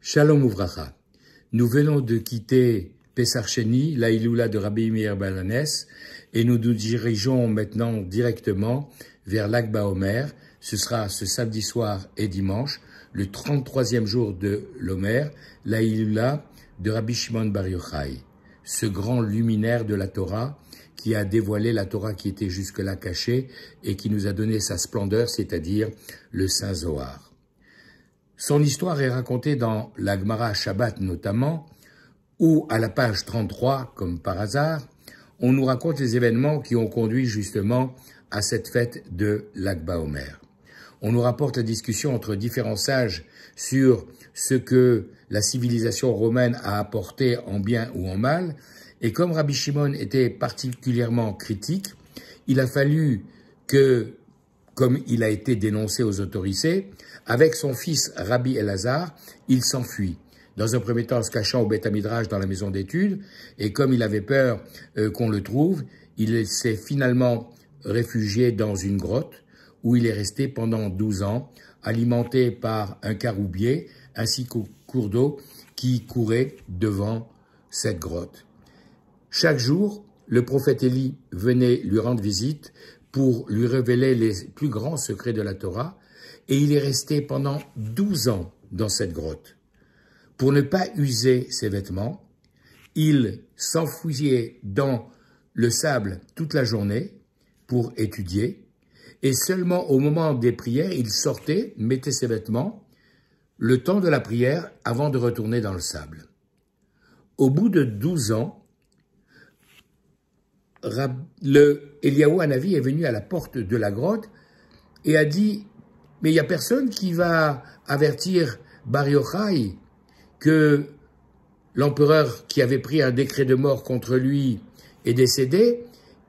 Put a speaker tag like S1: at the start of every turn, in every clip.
S1: Shalom Uvracha. Nous venons de quitter Pesach Sheni, la Iloula de Rabbi Meir Balanes, et nous nous dirigeons maintenant directement vers Lag BaOmer. Ce sera ce samedi soir et dimanche, le 33e jour de l'Omer, la Iloula de Rabbi Shimon Bar Yochai, ce grand luminaire de la Torah qui a dévoilé la Torah qui était jusque-là cachée et qui nous a donné sa splendeur, c'est-à-dire le Saint Zohar. Son histoire est racontée dans la Gemara Shabbat notamment, où à la page 33, comme par hasard, on nous raconte les événements qui ont conduit justement à cette fête de Lag BaOmer. On nous rapporte la discussion entre différents sages sur ce que la civilisation romaine a apporté en bien ou en mal, et comme Rabbi Shimon était particulièrement critique, il a fallu que, comme il a été dénoncé aux autorités, avec son fils Rabbi Elazar, il s'enfuit. Dans un premier temps, en se cachant au Beth Midrash dans la maison d'études, et comme il avait peur qu'on le trouve, il s'est finalement réfugié dans une grotte où il est resté pendant 12 ans, alimenté par un caroubier ainsi qu'au cours d'eau qui courait devant cette grotte. Chaque jour, le prophète Élie venait lui rendre visite pour lui révéler les plus grands secrets de la Torah, et il est resté pendant 12 ans dans cette grotte. Pour ne pas user ses vêtements, il s'enfouillait dans le sable toute la journée pour étudier, et seulement au moment des prières, il sortait, mettait ses vêtements, le temps de la prière avant de retourner dans le sable. Au bout de 12 ans, le Eliyahu Hanavi est venu à la porte de la grotte et a dit « Mais il n'y a personne qui va avertir Bar Yochai que l'empereur qui avait pris un décret de mort contre lui est décédé. »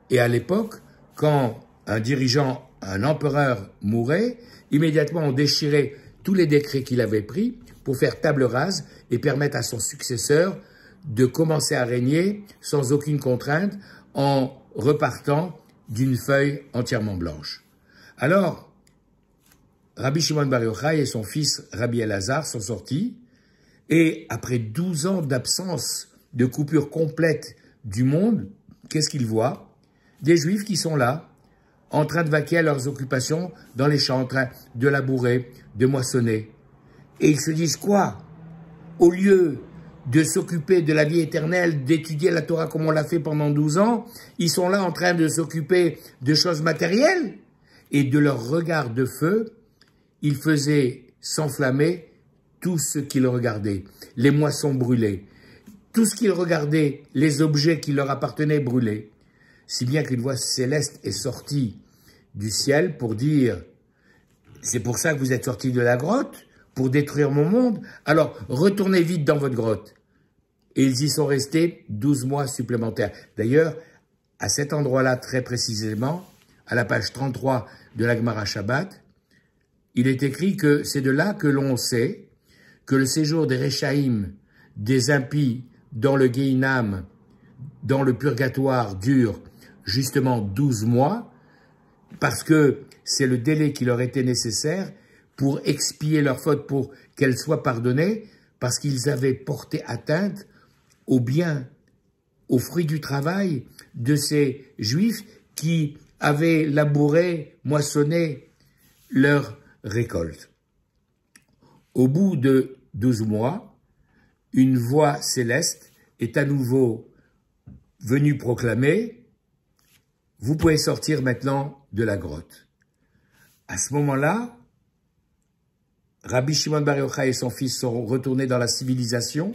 S1: Et à l'époque, quand un dirigeant, un empereur mourait, immédiatement on déchirait tous les décrets qu'il avait pris pour faire table rase et permettre à son successeur de commencer à régner sans aucune contrainte en repartant d'une feuille entièrement blanche. Alors, Rabbi Shimon Bar Yochai et son fils Rabbi Elazar sont sortis, et après 12 ans d'absence, de coupure complète du monde, qu'est-ce qu'ils voient? Des Juifs qui sont là, en train de vaquer à leurs occupations dans les champs, en train de labourer, de moissonner. Et ils se disent quoi? Au lieu de s'occuper de la vie éternelle, d'étudier la Torah comme on l'a fait pendant 12 ans, ils sont là en train de s'occuper de choses matérielles, et de leur regard de feu, ils faisaient s'enflammer tout ce qu'ils regardaient, les moissons brûlées, tout ce qu'ils regardaient, les objets qui leur appartenaient brûlés, si bien qu'une voix céleste est sortie du ciel pour dire « C'est pour ça que vous êtes sortis de la grotte, pour détruire mon monde, alors retournez vite dans votre grotte. » Et ils y sont restés 12 mois supplémentaires. D'ailleurs, à cet endroit-là, très précisément, à la page 33 de la Gemara Shabbat, il est écrit que c'est de là que l'on sait que le séjour des Réchaïm, des impies, dans le Gehinam, dans le purgatoire, dure justement 12 mois, parce que c'est le délai qui leur était nécessaire pour expier leurs fautes, pour qu'elles soient pardonnées, parce qu'ils avaient porté atteinte au bien, aux fruits du travail de ces Juifs qui avaient labouré, moissonné leur récolte. Au bout de 12 mois, une voix céleste est à nouveau venue proclamer « Vous pouvez sortir maintenant de la grotte ». À ce moment-là, Rabbi Shimon Bar Yochai et son fils sont retournés dans la civilisation,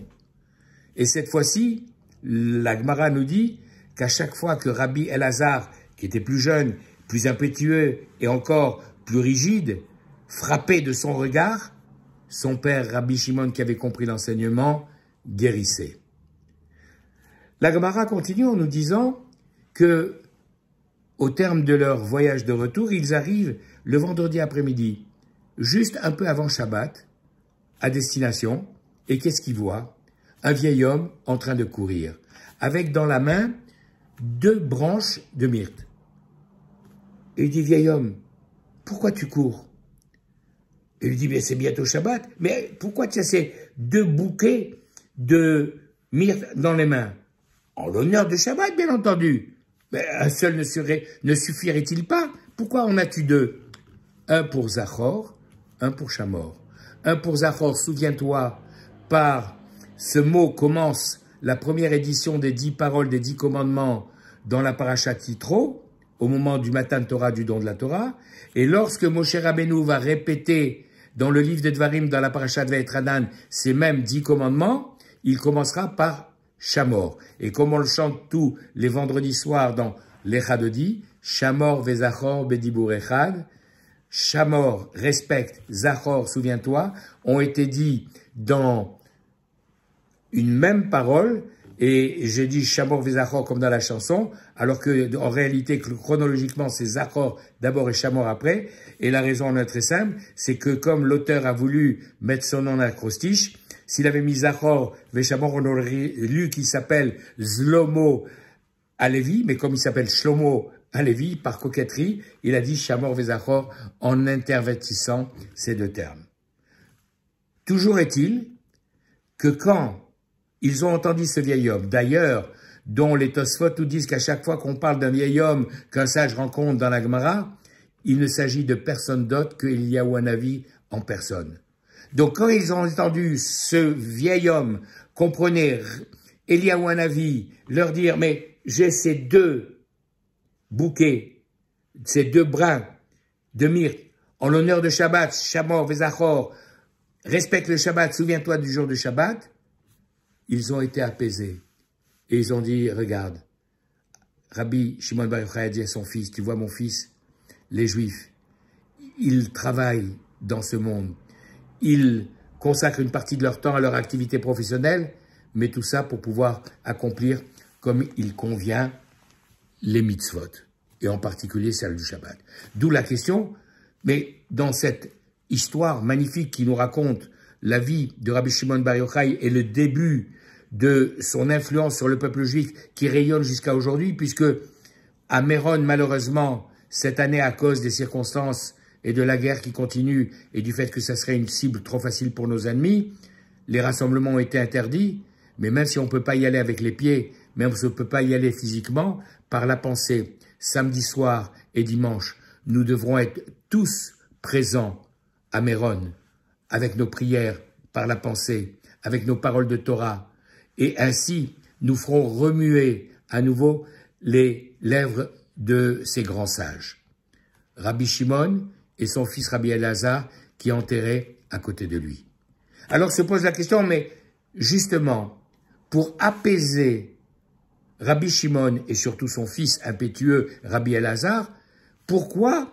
S1: et cette fois-ci, la Gemara nous dit qu'à chaque fois que Rabbi Elazar, qui était plus jeune, plus impétueux et encore plus rigide, frappé de son regard, son père Rabbi Shimon, qui avait compris l'enseignement, guérissait. La Gemara continue en nous disant que, au terme de leur voyage de retour, ils arrivent le vendredi après-midi, juste un peu avant Shabbat, à destination, et qu'est-ce qu'ils voient? Un vieil homme en train de courir, avec dans la main 2 branches de myrte. Et il dit, vieil homme, pourquoi tu cours? Il lui dit, mais c'est bientôt Shabbat. Mais pourquoi tu as ces 2 bouquets de myrte dans les mains? En l'honneur de Shabbat, bien entendu. Mais un seul ne suffirait-il pas? Pourquoi en as-tu 2? Un pour Zachor, un pour Shamor. Un pour Zachor, souviens-toi, par ce mot commence la première édition des 10 paroles, des 10 commandements dans la parashat Yitro, au moment du Matan Torah, du don de la Torah. Et lorsque Moshe Rabbeinu va répéter dans le livre de Dvarim, dans la parashat Vaetranan, ces mêmes 10 commandements, il commencera par Shamor. Et comme on le chante tous les vendredis soirs dans l'Echadodi, Shamor vezachor bedibur echad, Shamor, respecte, Zachor, souviens-toi, ont été dits dans une même parole, et j'ai dit Shamor vezachor comme dans la chanson, alors que en réalité, chronologiquement, c'est Zachor d'abord et Shamor après, et la raison en est très simple, c'est que comme l'auteur a voulu mettre son nom en acrostiche, s'il avait mis Zachor Veshamor, on aurait lu qu'il s'appelle Zlomo Alevi, mais comme il s'appelle Shlomo Alevi, par coquetterie, il a dit Shamor Vezachor en intervertissant ces 2 termes. Toujours est-il que quand ils ont entendu ce vieil homme, d'ailleurs, dont les Tosfot nous disent qu'à chaque fois qu'on parle d'un vieil homme qu'un sage rencontre dans la Gemara, il ne s'agit de personne d'autre que Eliyahu Hanavi en personne. Donc quand ils ont entendu ce vieil homme, comprenez, Eliyahu Hanavi, leur dire, mais j'ai ces 2 bouquets, ces 2 brins de myrte, en l'honneur de Shabbat, Shamor, Vezachor, respecte le Shabbat, souviens-toi du jour de Shabbat, ils ont été apaisés. Et ils ont dit, regarde, Rabbi Shimon Bar Yochai a dit à son fils, tu vois mon fils, les Juifs, ils travaillent dans ce monde. Ils consacrent une partie de leur temps à leur activité professionnelle, mais tout ça pour pouvoir accomplir comme il convient les mitzvot, et en particulier celle du Shabbat. D'où la question, mais dans cette histoire magnifique qui nous raconte la vie de Rabbi Shimon Bar Yochai et le début de son influence sur le peuple juif qui rayonne jusqu'à aujourd'hui, puisque à Méron, malheureusement, cette année, à cause des circonstances et de la guerre qui continue et du fait que ça serait une cible trop facile pour nos ennemis, les rassemblements ont été interdits, mais même si on ne peut pas y aller avec les pieds, même si on ne peut pas y aller physiquement, par la pensée, samedi soir et dimanche, nous devrons être tous présents à Méron, avec nos prières, par la pensée, avec nos paroles de Torah, et ainsi nous ferons remuer à nouveau les lèvres de ces grands sages. Rabbi Shimon et son fils Rabbi Elazar qui est enterré à côté de lui. Alors se pose la question, mais justement, pour apaiser Rabbi Shimon et surtout son fils impétueux Rabbi Elazar, pourquoi,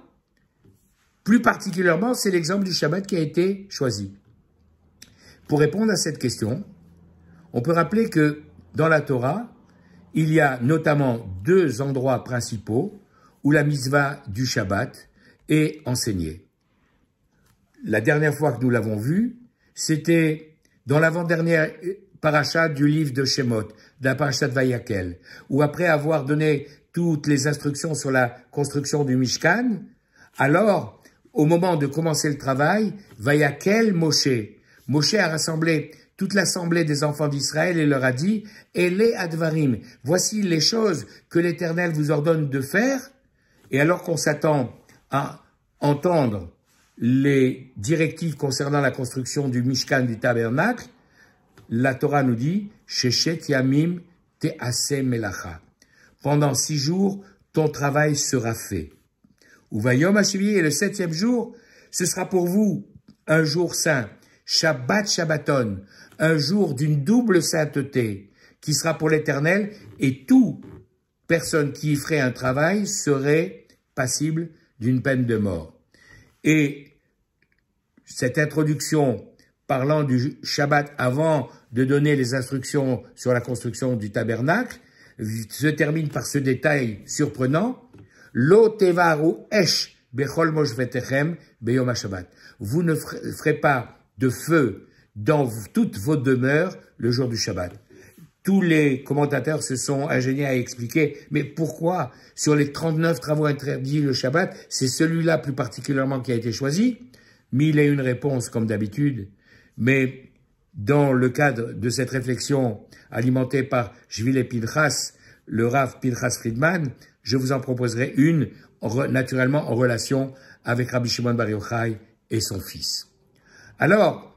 S1: plus particulièrement, c'est l'exemple du Shabbat qui a été choisi? Pour répondre à cette question, on peut rappeler que dans la Torah, il y a notamment 2 endroits principaux où la mitzvah du Shabbat est enseignée. La dernière fois que nous l'avons vu, c'était dans l'avant-dernière paracha du livre de Shemot, de la paracha de Vayakel, où après avoir donné toutes les instructions sur la construction du Mishkan, alors, au moment de commencer le travail, Vayakel Moshe. Moshe a rassemblé toute l'assemblée des enfants d'Israël et leur a dit « Ele advarim » voici les choses que l'Éternel vous ordonne de faire. Et alors qu'on s'attend à entendre les directives concernant la construction du Mishkan, du tabernacle, la Torah nous dit « Sheshet yamim te'aseh melacha » pendant 6 jours, ton travail sera fait. Uvayom hashivi, et le 7e jour, ce sera pour vous un jour saint, Shabbat Shabbaton, un jour d'une double sainteté, qui sera pour l'Éternel, et toute personne qui y ferait un travail serait passible d'une peine de mort. Et cette introduction parlant du Shabbat avant de donner les instructions sur la construction du tabernacle se termine par ce détail surprenant. Lo tevaru esh bechol moshvetechem beyom haShabbat. Vous ne ferez pas de feu dans toutes vos demeures le jour du Shabbat. Tous les commentateurs se sont ingéniés à expliquer, mais pourquoi sur les 39 travaux interdits le Shabbat, c'est celui-là plus particulièrement qui a été choisi? mille et une réponses comme d'habitude, mais dans le cadre de cette réflexion alimentée par Shvile Pinchas, le Rav Pinchas Friedman, je vous en proposerai une, naturellement en relation avec Rabbi Shimon Bar Yochai et son fils. Alors,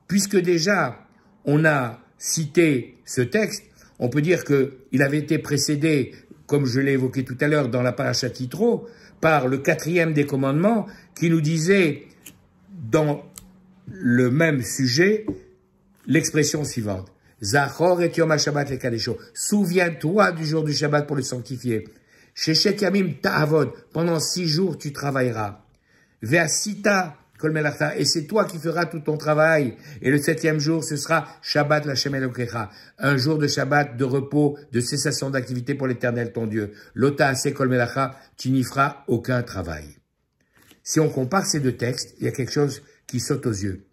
S1: puisque déjà on a cité ce texte, on peut dire qu'il avait été précédé, comme je l'ai évoqué tout à l'heure dans la parashat Yitro, par le 4e des commandements qui nous disait dans le même sujet l'expression suivante. Zachor et Yom HaShabbat le Kadesho. Souviens-toi du jour du Shabbat pour le sanctifier. Sheshet Yamim Ta'avod. Pendant 6 jours, tu travailleras. Ve'asita Kol Melarta. Et c'est toi qui feras tout ton travail. Et le 7e jour, ce sera Shabbat L'Hashem Elokecha. Un jour de Shabbat, de repos, de cessation d'activité pour l'Éternel, ton Dieu. Lota Ase Kol Melacha. Tu n'y feras aucun travail. Si on compare ces deux textes, il y a quelque chose qui saute aux yeux.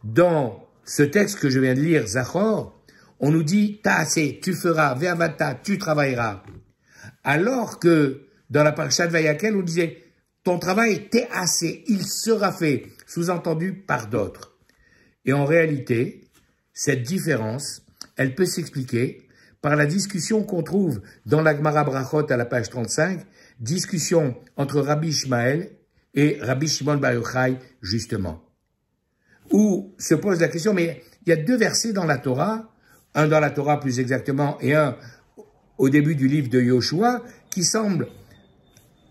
S1: Dans ce texte que je viens de lire, Zachor, on nous dit, Ta'aseh, tu feras, Ve'avata, tu travailleras. Alors que dans la parashat Vayakel, on disait, ton travail t'est assez, il sera fait, sous-entendu par d'autres. Et en réalité, cette différence, elle peut s'expliquer par la discussion qu'on trouve dans la Gemara Brachot à la page 35, discussion entre Rabbi Ishmael et Rabbi Shimon Bar Yochai, justement. Où se pose la question, mais il y a 2 versets dans la Torah, un dans la Torah plus exactement, et un au début du livre de Yoshua, qui semblent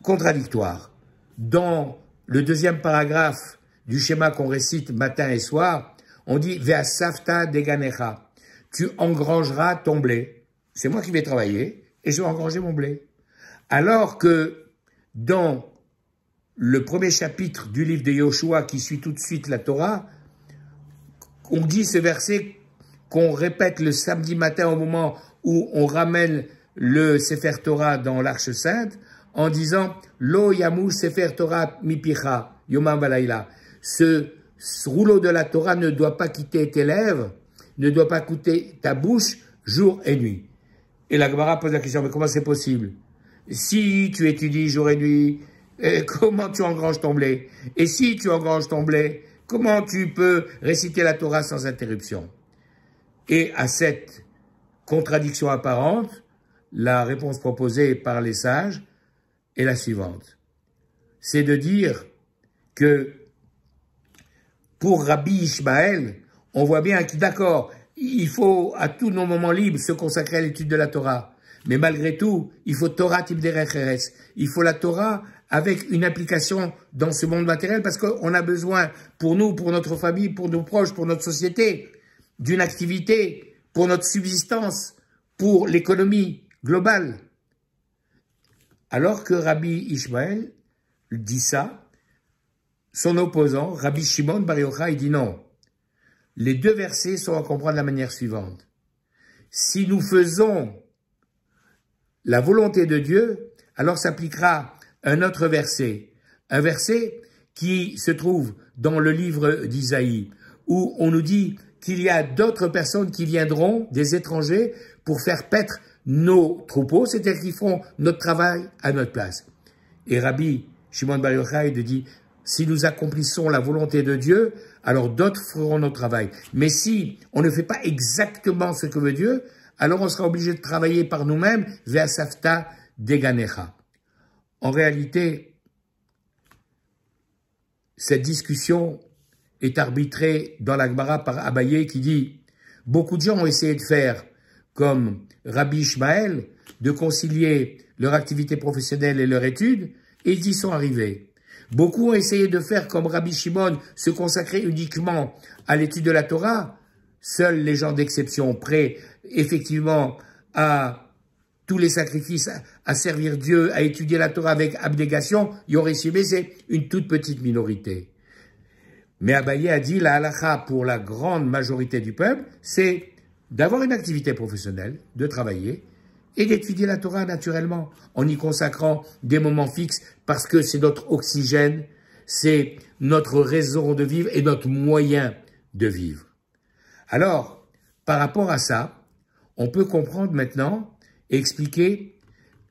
S1: contradictoires. Dans le 2e paragraphe du schéma qu'on récite matin et soir, on dit « Ve'asafta deganecha » tu engrangeras ton blé. C'est moi qui vais travailler, et je vais engranger mon blé. Alors que dans le 1er chapitre du livre de Yoshua, qui suit tout de suite la Torah, on dit ce verset qu'on répète le samedi matin au moment où on ramène le Sefer Torah dans l'Arche Sainte, en disant « Lo yamu Sefer Torah mipicha yomam balayla » ce rouleau de la Torah ne doit pas quitter tes lèvres, ne doit pas quitter ta bouche jour et nuit. Et la Gemara pose la question, mais comment c'est possible? Si tu étudies jour et nuit, comment tu engranges ton blé? Et si tu engranges ton blé, comment tu peux réciter la Torah sans interruption? Et à cette contradiction apparente, la réponse proposée par les sages est la suivante. C'est de dire que pour Rabbi Ishmael, on voit bien que d'accord, il faut à tous nos moments libres se consacrer à l'étude de la Torah. Mais malgré tout, il faut Torah Tibderech Eretz. Il faut la Torah avec une application dans ce monde matériel parce qu'on a besoin pour nous, pour notre famille, pour nos proches, pour notre société, d'une activité, pour notre subsistance, pour l'économie globale. Alors que Rabbi Ishmael dit ça, son opposant, Rabbi Shimon Bar Yochai, dit non. Les 2 versets sont à comprendre de la manière suivante. Si nous faisons la volonté de Dieu, alors s'appliquera un autre verset. Un verset qui se trouve dans le livre d'Isaïe, où on nous dit qu'il y a d'autres personnes qui viendront, des étrangers, pour faire paître nos troupeaux, c'est-à-dire qu'ils feront notre travail à notre place. Et Rabbi Shimon Bar Yochai dit, si nous accomplissons la volonté de Dieu, alors d'autres feront notre travail. Mais si on ne fait pas exactement ce que veut Dieu, alors on sera obligé de travailler par nous-mêmes, ve'asafta deganecha. En réalité, cette discussion est arbitrée dans la Gemara par Abaye qui dit « Beaucoup de gens ont essayé de faire comme Rabbi Ishmael, de concilier leur activité professionnelle et leur étude, et ils y sont arrivés. Beaucoup ont essayé de faire comme Rabbi Shimon, se consacrer uniquement à l'étude de la Torah. Seuls les gens d'exception, prêts effectivement à tous les sacrifices, à servir Dieu, à étudier la Torah avec abnégation, y ont réussi, mais c'est une toute petite minorité. Mais Abaye a dit, la halakha pour la grande majorité du peuple, c'est d'avoir une activité professionnelle, de travailler, et d'étudier la Torah naturellement, en y consacrant des moments fixes, parce que c'est notre oxygène, c'est notre raison de vivre et notre moyen de vivre. Alors, par rapport à ça, on peut comprendre maintenant et expliquer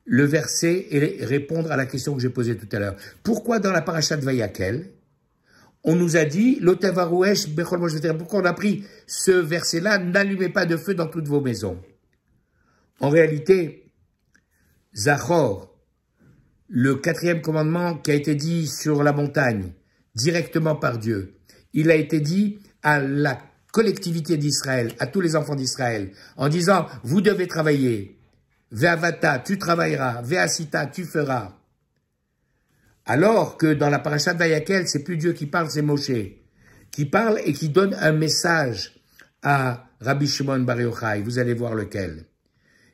S1: le verset et répondre à la question que j'ai posée tout à l'heure. Pourquoi dans la parashat Vayakel, on nous a dit, l'Otevarouesh, pourquoi on a pris ce verset-là, n'allumez pas de feu dans toutes vos maisons. En réalité, Zachor, le 4e commandement qui a été dit sur la montagne, directement par Dieu, il a été dit à la collectivité d'Israël, à tous les enfants d'Israël, en disant, vous devez travailler. Ve'avata, tu travailleras. Ve'asita, tu feras. Alors que dans la paracha de Vayakel, c'est plus Dieu qui parle, c'est Moshe qui parle et qui donne un message à Rabbi Shimon Bar Yochai. Vous allez voir lequel.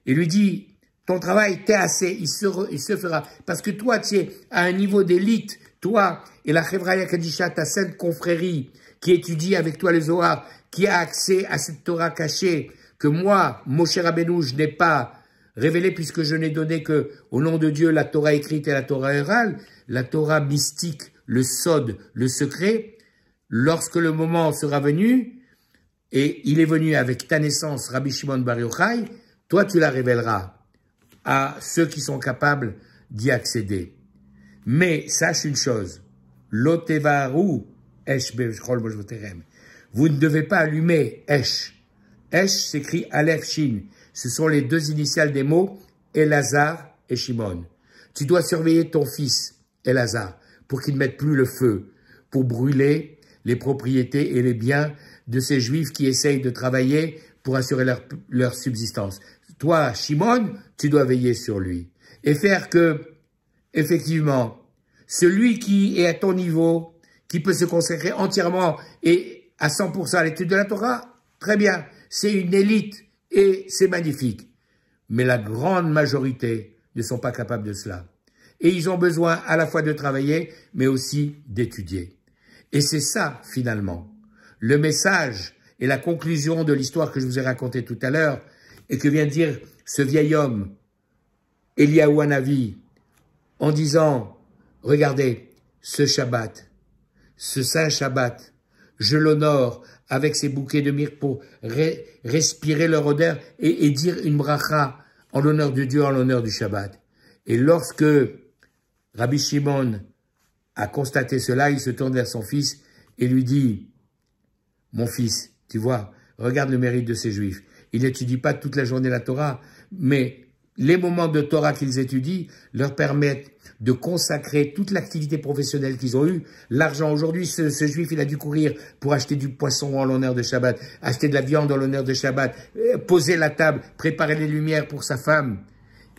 S1: Il lui dit, ton travail, t'es assez, il se fera. Parce que toi, tu es à un niveau d'élite, toi et la Chevraya Kadisha, ta sainte confrérie, qui étudie avec toi le Zohar, qui a accès à cette Torah cachée, que moi, Moshe Rabbeinu, je n'ai pas révélé puisque je n'ai donné que, au nom de Dieu, la Torah écrite et la Torah orale, la Torah mystique, le Sod, le secret, lorsque le moment sera venu, et il est venu avec ta naissance, Rabbi Shimon Bar Yochai, toi tu la révéleras à ceux qui sont capables d'y accéder. Mais sache une chose, Lotevaru Esh Bechol Mojvoterem. Vous ne devez pas allumer Esh. Esh s'écrit Aleph Shin. Ce sont les deux initiales des mots Elazar et Shimon. Tu dois surveiller ton fils, Elazar, pour qu'il ne mette plus le feu, pour brûler les propriétés et les biens de ces juifs qui essayent de travailler pour assurer leur subsistance. Toi, Shimon, tu dois veiller sur lui et faire que, effectivement, celui qui est à ton niveau, qui peut se consacrer entièrement et à 100% à l'étude de la Torah, très bien, c'est une élite et c'est magnifique. Mais la grande majorité ne sont pas capables de cela. Et ils ont besoin à la fois de travailler, mais aussi d'étudier. Et c'est ça, finalement, le message et la conclusion de l'histoire que je vous ai racontée tout à l'heure, et que vient de dire ce vieil homme, Eliyahu Hanavi, en disant, regardez, ce Shabbat, ce saint Shabbat, je l'honore avec ces bouquets de myrrhe pour respirer leur odeur et dire une bracha en l'honneur de Dieu, en l'honneur du Shabbat. Et lorsque Rabbi Shimon a constaté cela, il se tourne vers son fils et lui dit, mon fils, tu vois, regarde le mérite de ces Juifs. Ils n'étudient pas toute la journée la Torah, mais les moments de Torah qu'ils étudient leur permettent de consacrer toute l'activité professionnelle qu'ils ont eue. L'argent, aujourd'hui, ce juif, il a dû courir pour acheter du poisson en l'honneur de Shabbat, acheter de la viande en l'honneur de Shabbat, poser la table, préparer les lumières pour sa femme.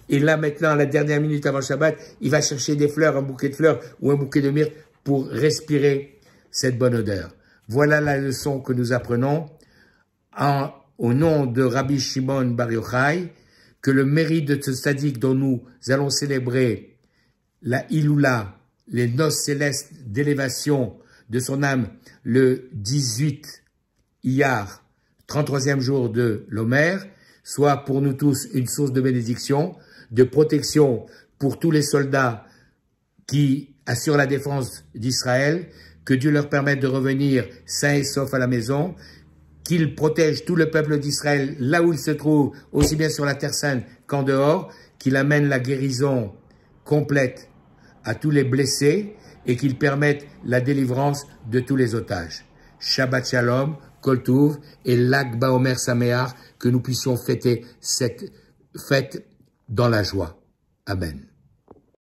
S1: Et là, maintenant, à la dernière minute avant Shabbat, il va chercher des fleurs, un bouquet de fleurs ou un bouquet de myrrhe pour respirer cette bonne odeur. Voilà la leçon que nous apprenons au nom de Rabbi Shimon Bar Yochai, que le mérite de ce tzaddik dont nous allons célébrer la Iloula, les noces célestes d'élévation de son âme, le 18 Iyar, 33e jour de l'Omer, soit pour nous tous une source de bénédiction, de protection pour tous les soldats qui assurent la défense d'Israël, que Dieu leur permette de revenir sains et saufs à la maison, qu'il protège tout le peuple d'Israël là où il se trouve, aussi bien sur la Terre Sainte qu'en dehors, qu'il amène la guérison complète à tous les blessés et qu'il permette la délivrance de tous les otages. Shabbat Shalom, Kol Tuv et Lag Baomer Sameach, que nous puissions fêter cette fête dans la joie. Amen.